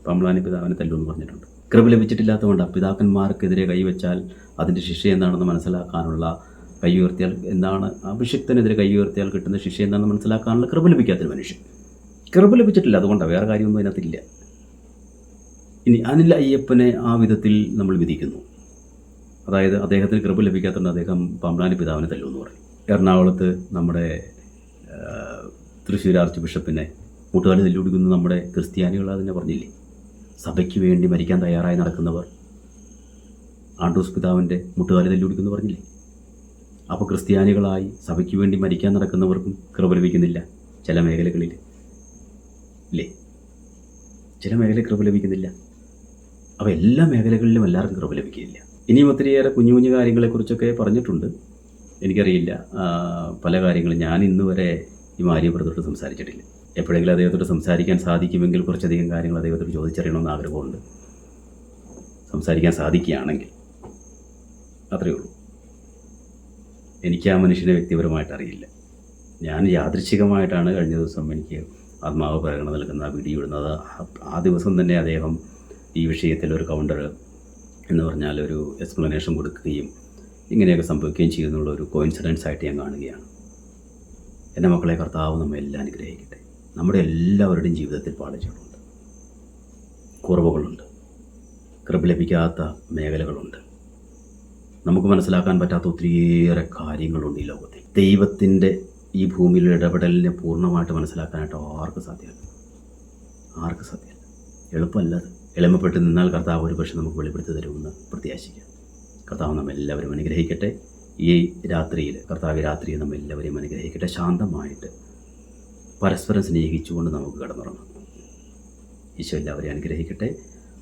പമ്പളാനി പിതാവിനെ തല്ലൂന്ന് പറഞ്ഞിട്ടുണ്ട്. കൃപ ലഭിച്ചിട്ടില്ലാത്തതുകൊണ്ട് പിതാക്കന്മാർക്കെതിരെ കൈവച്ചാൽ അതിൻ്റെ ശിക്ഷ എന്താണെന്ന് മനസ്സിലാക്കാനുള്ള, കൈ ഉയർത്തിയാൽ എന്താണ്, അഭിഷിക്തനെതിരെ കൈ ഉയർത്തിയാൽ കിട്ടുന്ന ശിക്ഷ എന്താണെന്ന് മനസ്സിലാക്കാനുള്ള കൃപ ലഭിക്കാത്തൊരു മനുഷ്യൻ. കൃപ ലഭിച്ചിട്ടില്ല, അതുകൊണ്ടാണ്, വേറെ കാര്യമൊന്നും അതിനകത്തില്ല. ഇനി അനിൽ അയ്യപ്പനെ ആ വിധത്തിൽ നമ്മൾ വിധിക്കുന്നു. അതായത് അദ്ദേഹത്തിന് കൃപ ലഭിക്കാത്തതുകൊണ്ട് അദ്ദേഹം പമ്പളാനി പിതാവിനെ തല്ലുമെന്ന് പറയും. എറണാകുളത്ത് നമ്മുടെ തൃശ്ശൂർ ആർച്ച് ബിഷപ്പിനെ മുട്ടുകാലി തല്ലുപിടിക്കുന്ന നമ്മുടെ ക്രിസ്ത്യാനികൾ അതിനെ പറഞ്ഞില്ലേ? സഭയ്ക്ക് വേണ്ടി മരിക്കാൻ തയ്യാറായി നടക്കുന്നവർ ആൻഡ്രൂസ് പിതാവിൻ്റെ മുട്ടുകാലി തല്ലുപിടിക്കുന്നു പറഞ്ഞില്ലേ? അപ്പോൾ ക്രിസ്ത്യാനികളായി സഭയ്ക്ക് വേണ്ടി മരിക്കാൻ നടക്കുന്നവർക്കും കൃപ ലഭിക്കുന്നില്ല ചില മേഖലകളിൽ ഇല്ലേ? ചില മേഖലയിൽ കൃപ ലഭിക്കുന്നില്ല. അപ്പോൾ എല്ലാ മേഖലകളിലും എല്ലാവർക്കും കൃപ ലഭിക്കില്ല. ഇനിയും ഒത്തിരിയേറെ കുഞ്ഞു കുഞ്ഞു കാര്യങ്ങളെക്കുറിച്ചൊക്കെ പറഞ്ഞിട്ടുണ്ട്. എനിക്കറിയില്ല പല കാര്യങ്ങളും. ഞാൻ ഇന്ന് വരെ ഈ മാരിയ ബ്രദറോട് സംസാരിച്ചിട്ടില്ല. എപ്പോഴെങ്കിലും അദ്ദേഹത്തോട് സംസാരിക്കാൻ സാധിക്കുമെങ്കിൽ കുറച്ചധികം കാര്യങ്ങൾ അദ്ദേഹത്തോട് ചോദിച്ചറിയണമെന്ന് ആഗ്രഹമുണ്ട്. സംസാരിക്കാൻ സാധിക്കുകയാണെങ്കിൽ അത്രയേ ഉള്ളൂ. എനിക്ക് ആ മനുഷ്യനെ വ്യക്തിപരമായിട്ട് അറിയില്ല. ഞാൻ യാദൃച്ഛികമായിട്ടാണ് കഴിഞ്ഞ ദിവസം എനിക്ക് ആത്മാവ് പ്രകടനം നൽകുന്ന വീഡിയോ ഇടുന്നത്. ആ ദിവസം തന്നെ അദ്ദേഹം ഈ വിഷയത്തിൽ ഒരു കൗണ്ടർ എന്ന് പറഞ്ഞാൽ ഒരു എക്സ്പ്ലനേഷൻ കൊടുക്കുകയും ഇങ്ങനെയൊക്കെ സംഭവിക്കുകയും ചെയ്യുന്നുള്ള ഒരു കോയിൻസിഡൻസ് ആയിട്ട് ഞാൻ കാണുകയാണ്. എൻ്റെ മക്കളെ, കർത്താവ് നമ്മെ എല്ലാം അനുഗ്രഹിക്കട്ടെ. നമ്മുടെ എല്ലാവരുടെയും ജീവിതത്തിൽ പാളിച്ചകളുണ്ട്, കുറവുകളുണ്ട്, കൃപ ലഭിക്കാത്ത മേഖലകളുണ്ട്, നമുക്ക് മനസ്സിലാക്കാൻ പറ്റാത്ത ഒത്തിരിയേറെ കാര്യങ്ങളുണ്ട് ഈ ലോകത്തിൽ. ദൈവത്തിൻ്റെ ഈ ഭൂമിയിലെ ഇടപെടലിനെ പൂർണ്ണമായിട്ട് മനസ്സിലാക്കാനായിട്ട് ആർക്കും സാധ്യമല്ല. എളുപ്പമല്ല അത്. എളിമപ്പെട്ട് നിന്നാൽ കർത്താവ് ഒരു പക്ഷേ നമുക്ക് വെളിപ്പെടുത്തി തരുമെന്ന് പ്രത്യാശിക്കാം. കർത്താവ് നമ്മെല്ലാവരും അനുഗ്രഹിക്കട്ടെ. ഈ രാത്രിയിൽ കർത്താവ് രാത്രിയിൽ നമ്മെല്ലാവരെയും അനുഗ്രഹിക്കട്ടെ. ശാന്തമായിട്ട് പരസ്പരം സ്നേഹിച്ചുകൊണ്ട് നമുക്ക് കിടന്നുറങ്ങാം. ഈശോ എല്ലാവരെയും അനുഗ്രഹിക്കട്ടെ.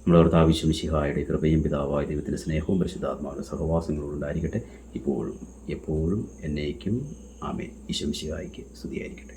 നമ്മുടെ കർത്താവ് ഈശോ മിശിഹായുടെ കൃപയും പിതാവായ ദൈവത്തിൻ്റെ സ്നേഹവും പരിശുദ്ധാത്മാവിൻ്റെ സഹവാസങ്ങളോട് ഉണ്ടായിരിക്കട്ടെ, ഇപ്പോഴും എപ്പോഴും എന്നേക്കും. ആമേൻ. ഈശോ മിശിഹായ്ക്ക് സ്തുതിയായിരിക്കട്ടെ.